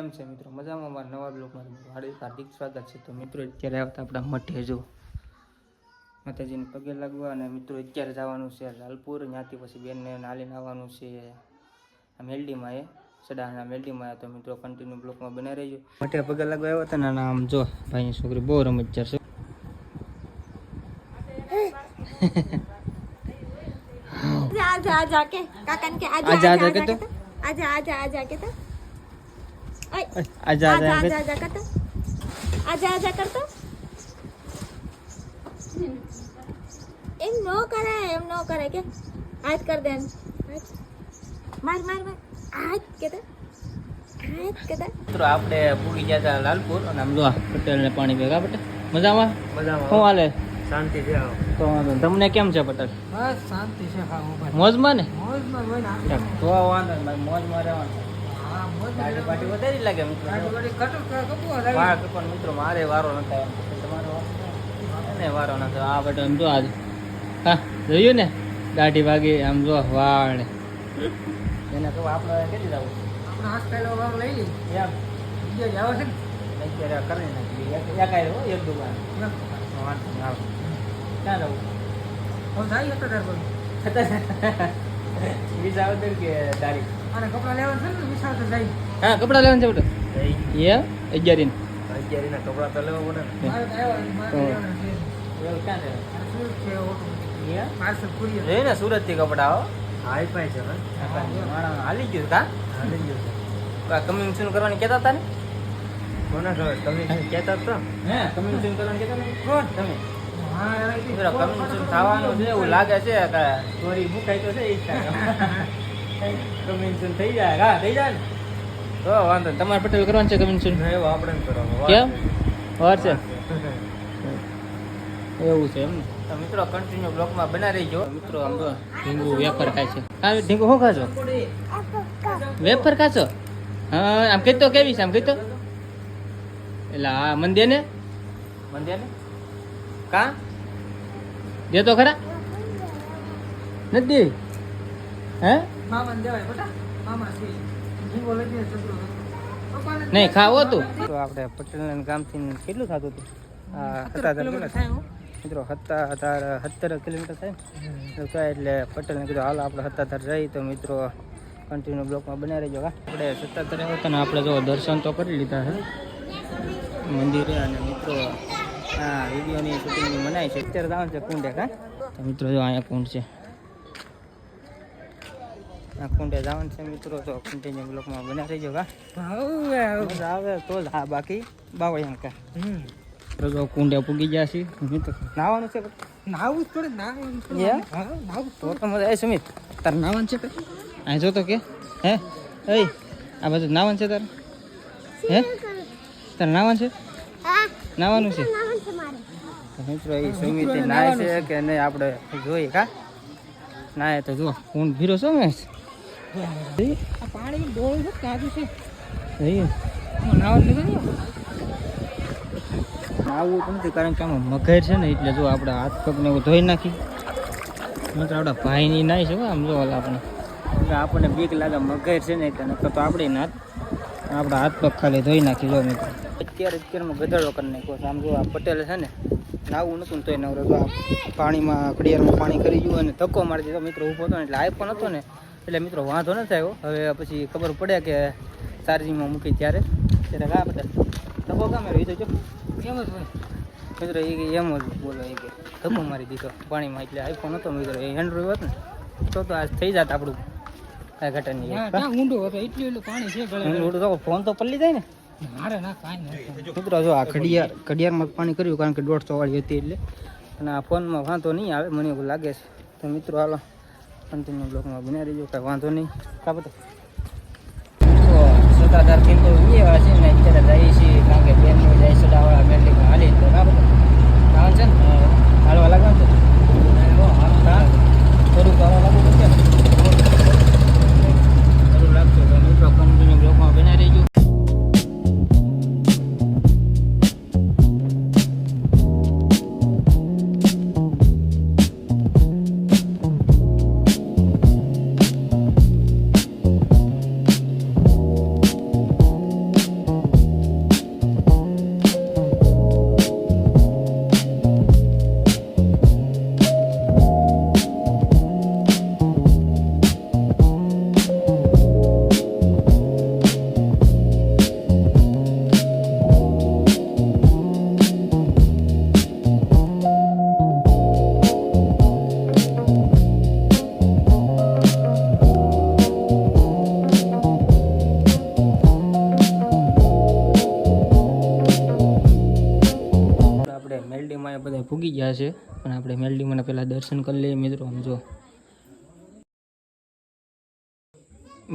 કેમ છે મિત્રો? મજામાં? અમારા નવા બ્લોગમાં હાર્દિક સ્વાગત છે. તો મિત્રો અત્યારે આવતા આપણા મઠે જો માતાજીને પગે લાગવા, અને મિત્રો અત્યારે જવાનું છે લાલપુર. ત્યાંથી પછી બેનને નાલીને આવવાનું છે આ મેલડીમાં, એ સડાના મેલડીમાં. તો મિત્રો કન્ટિન્યુ બ્લોગમાં બના રહેજો. મઠે પગે લાગવા આવ્યા હતા ને આમ જો ભાઈની છોકરી બહુ રમતચાર છે. आजा आजा के काकन के आजा आजा आजा के तो आजा आजा आजा के तो आजा आजा आजा आजा कर तो आजा आजा कर तो एम नो करे के हाथ कर दे, मार मार मार हाथ के तो મિત્રો આપણે પૂરી ગયા હતા લાલપુર, અને આમ જો પટેલ ને પાણી ભેગા. પટેલ મજામાં? મજામાં. શું હાલે? શાંતિ છે. તો તમને કેમ છે પટેલ? બસ શાંતિ છે. મોજમાં ને? મોજમાં હોય ને તો વાંધો નહીં ભાઈ, મોજમાં રહેવાનું. હા મોજ ગાડી પાટી વધારી લાગે મિત્રો. વાહ પણ મિત્રો મારે વારો નતા, એમ તમારો એને વારો નતો. આ બટન આમ જો આજ હા જોયું ને દાઢી વાગી આમ જો વાળ એને કહું આપણે કેટલી જવું આપણે હાથ પહેલો વાર લઈ લઈ એમ બીજો જાવ છે ને અત્યારે કરી નાખી એક આવ્યો એક દુકાન વાંધો નહીં, આવો. ક્યાં જવું? હવે જાય હતો તાર કોઈ બીજા આવતું કે તારીખ? અને કપડા લેવાનું છે ને વિશાળ તો જાય. હા કપડા લેવાનું છે બેટા. એ 11 ના કપડા તો લેવા પડે ને. મારે તો આવ્યા મારે લેવાના છે. એવું ક્યાં છે? અને સુરત છે ઓટો એ પાર્સલ કુરિયર જોયું ને સુરત થી કપડા આવો હાઈ પાઈ છે ભાઈ. હાલી ગયું કા હાલી ગયો છે. કમિંગ સૂન કરવાની કહેતા હતા ને? કોના ખબર તમે કહેતા જ તો. હે કમિંગ સૂન કરવાની કહેતા ને? કોણ તમે? હા એવી મિત્રો કમિંગ સૂન થવાનું છે એવું લાગે છે કે સ્ટોરી મુકાઈ તો છે કમિંગ સૂન થઈ જાય. હા થઈ જાય ને તો વાંધો નહીં. તમારે પટેલ કરવાનું છે કમિંગ સૂન? એવું આપણે જ કરવાનું. કેમ વાર છે એવું છે એમ ને? તો મિત્રો કન્ટિન્યુ બ્લોગમાં બના રહીજો. મિત્રો આમ તો ઢીંગુ વેફર ખાય છે. હા ઢીંગુ શું ખાશો? વેફર ખાશો? હા આમ કહેતો કેવી છે? આમ કહેતો એટલે હા મંદિર ને કા દે તો ખરા નથી હે મામાને દેવાય બેટા મામા છે જીવો લઈ જાય છોકરો પપ્પાને નહીં ખાવો તું. તો આપણે પટેલ ગામથી કેટલું થતું હતું? 17 કિલોમીટર થાય હો. મિત્રો 17 કિલોમીટર થાય તો કાંઈ એટલે પટેલને કીધું હાલો આપણે 17 જઈ. તો મિત્રો કન્ટિન્યુ બ્લોકમાં બનાવી રહેજો. આપણે 17 આવ્યા હતા ને આપણે જો દર્શન તો કરી લીધા છે મંદિરે, અને મિત્રો આ વિડીયોની શૂટિંગની મનાય છે. અત્યારે જવાનું છે કુંડે. કા તો મિત્રો જો અહીંયા કુંડ છે, આ કુંડે જવાનું છે મિત્રો. તો કન્ટિન્યુ બ્લોકમાં બનાવી રહેજો. કા મજા આવે તો જ. હા બાકી બાવળિયા કા જો કુંડે પૂગી ગયા છે મિત્રો. નાવાનું છે નાવું જ પડે નાવું Yeah? હા નાવું તો તો મજા આવે. સુમિત તારે નાવાનું છે કઈ? અહીં જો તો કે હે એ આ બધું નાવાનું છે તારે? હે તારે નાવાનું છે? નાવાનું છે? તો મિત્રો એ સુમિત નાય છે કે નહીં આપણે જોઈએ. કા નાય તો જો કુંડ ભીરો છો મેં આ પાણી ડોળ છે કાજુ છે જોઈએ. નાવા લીધું ને આવું તો નથી, કારણ કે આમાં મગર છે ને એટલે જો આપણે હાથ પગને એવું ધોઈ નાખી. મિત્રો આપણા ભાઈની નાય છે આમ જો આપણે એટલે આપણને બીક લાગે મગર છે ને એટલે નકર તો આપણે ના આપણા હાથ પગ ખાલી ધોઈ નાખી. જો મિત્રો અત્યારમાં ગધેડો કરી નાખ્યો છે. આમ જો આ પટેલ છે ને નાવું નતું તોય નવરો જો આ પાણીમાં ઘડિયાળમાં પાણી કરી ગયું અને ધક્કો મારી દીધો. મિત્રો ઊભો હતો ને એટલે આઈફોન હતો ને એટલે મિત્રો વાંધો નથી આવ્યો. હવે પછી ખબર પડે કે ચાર્જિંગમાં મૂકી ત્યારે હા પટેલ ધક્કો કામ રહી જો એમ જ હોય મિત્રો એ એમ જ બોલો એ કે ધક્કો મારી દીધો પાણીમાં. એટલે આઈફોન હતો મિત્રો, એ એન્ડ્રોઈડ હોત ને તો આજ થઈ જાત આપણું આ ઘટનની. ત્યાં ઊંડો હતો એટલું પાણી છે ગળે. ફોન તો પલ્લી જાય ને મારે ના કાંઈ નથી. મિત્રો જો આ ઘડિયાળમાં પાણી કર્યું કારણ કે 150 વાળી હતી એટલે, અને આ ફોનમાં વાંધો નહીં આવે મને એવું લાગે છે. તો મિત્રો હાલો કન્ટિન્યુ બ્લોકમાં બનાવી દેજો, કાંઈ વાંધો નહીં. કા બધું તો 17 થી તો એવા છે ને અત્યારે જઈએ છીએ કારણ કે બેન જાય સડાવાળા મેલ્ડિંગમાં હાલી તો કા બધું કામ છે ને હાલવા લાગવાનું છે થોડુંક હાલવા લાગવું પડશે ને સારું લાગતું. તો મિત્રો કન્ટિન્યુ બ્લોકમાં બનાવી દેજો. પૂગી ગયા છે, પણ આપણે મેલડીમાં પહેલાં દર્શન કરી લઈએ મિત્રો. આમ જો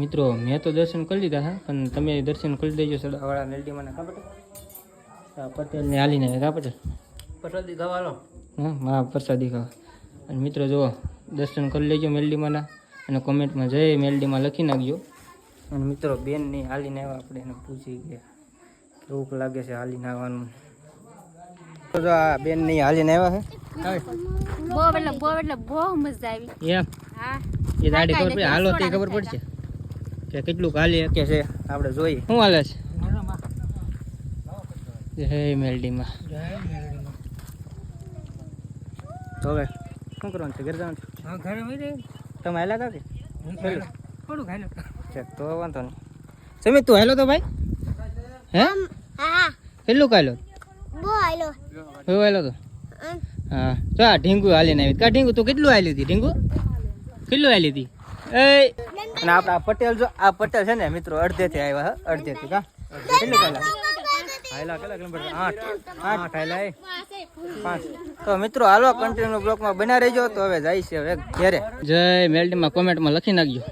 મિત્રો મેં તો દર્શન કરી લીધા હા, પણ તમે દર્શન કરી દેજો સડાવાળા મેલડીમાં કા પટેલ? પટેલને હાલીને કા પટેલ? પ્રસાદી ખાવાનો. હા પ્રસાદી ખાવા. અને મિત્રો જો દર્શન કરી લેજો મેલડીમાંના, અને કોમેન્ટમાં જય મેલડીમાં લખી નાખજો. અને મિત્રો બેનની હાલીને આવ્યા, આપણે એને પૂછી ગયા કેવું લાગે છે હાલીને આવવાનું. તો જો આ બેનની હાલીને આવ્યા છે બહુ મજા આવી. એમ હા એ દાડી ખબર પડે, હાલો તે ખબર પડશે કે કેટલું હાલી શકે છે. આપણે જોઈએ શું હાલે છે. જય મેલડીમાં. તો હવે શું કરવાનું છે? ઘરે જવાનું છે? હા ઘરે હોય રે તમે હાલ્યા હતા કે થોડું ખાઈ લો. તો વાંધો નહીં. સમીર તું હાલો તો ભાઈ? હે હા કેટલું ખાઈ લો? બહુ આયલો. હું હાલો તો હા. તો આ ઢીંગુ હાલીને આવી. કા ઢીંગુ તું કેટલું હાલી હતી? ઢીંગુ કેટલું હાલી હતી? અને આપણા પટેલ જો આ પટેલ છે ને મિત્રો અડધેથી આવ્યા હા, અડધેથી કા કેટલું હાલા? હાલા કેટલા કિલોમીટર? 8 હાલા એ 5. તો મિત્રો હાલો કન્ટિન્યુ બ્લોકમાં બના રહેજો. તો હવે જાય છે હવે ઘેરે. જય મેલડીમાં કોમેન્ટમાં લખી નાખજો.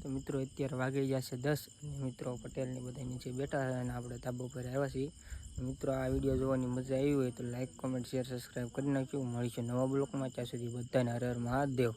તો મિત્રો અત્યારે વાગી ગયા છે 10 અને મિત્રો પટેલની બધા નીચે બેઠા છે અને આપણે ધાબા ઉપર આવ્યા છીએ. મિત્રો આ વિડીયો જોવાની મજા આવી હોય તો લાઈક કોમેન્ટ શેર સબસ્ક્રાઈબ કરી નાખજો. મળીશું નવા બ્લોકમાં. ત્યાં સુધી બધાને હર હર મહાદેવ.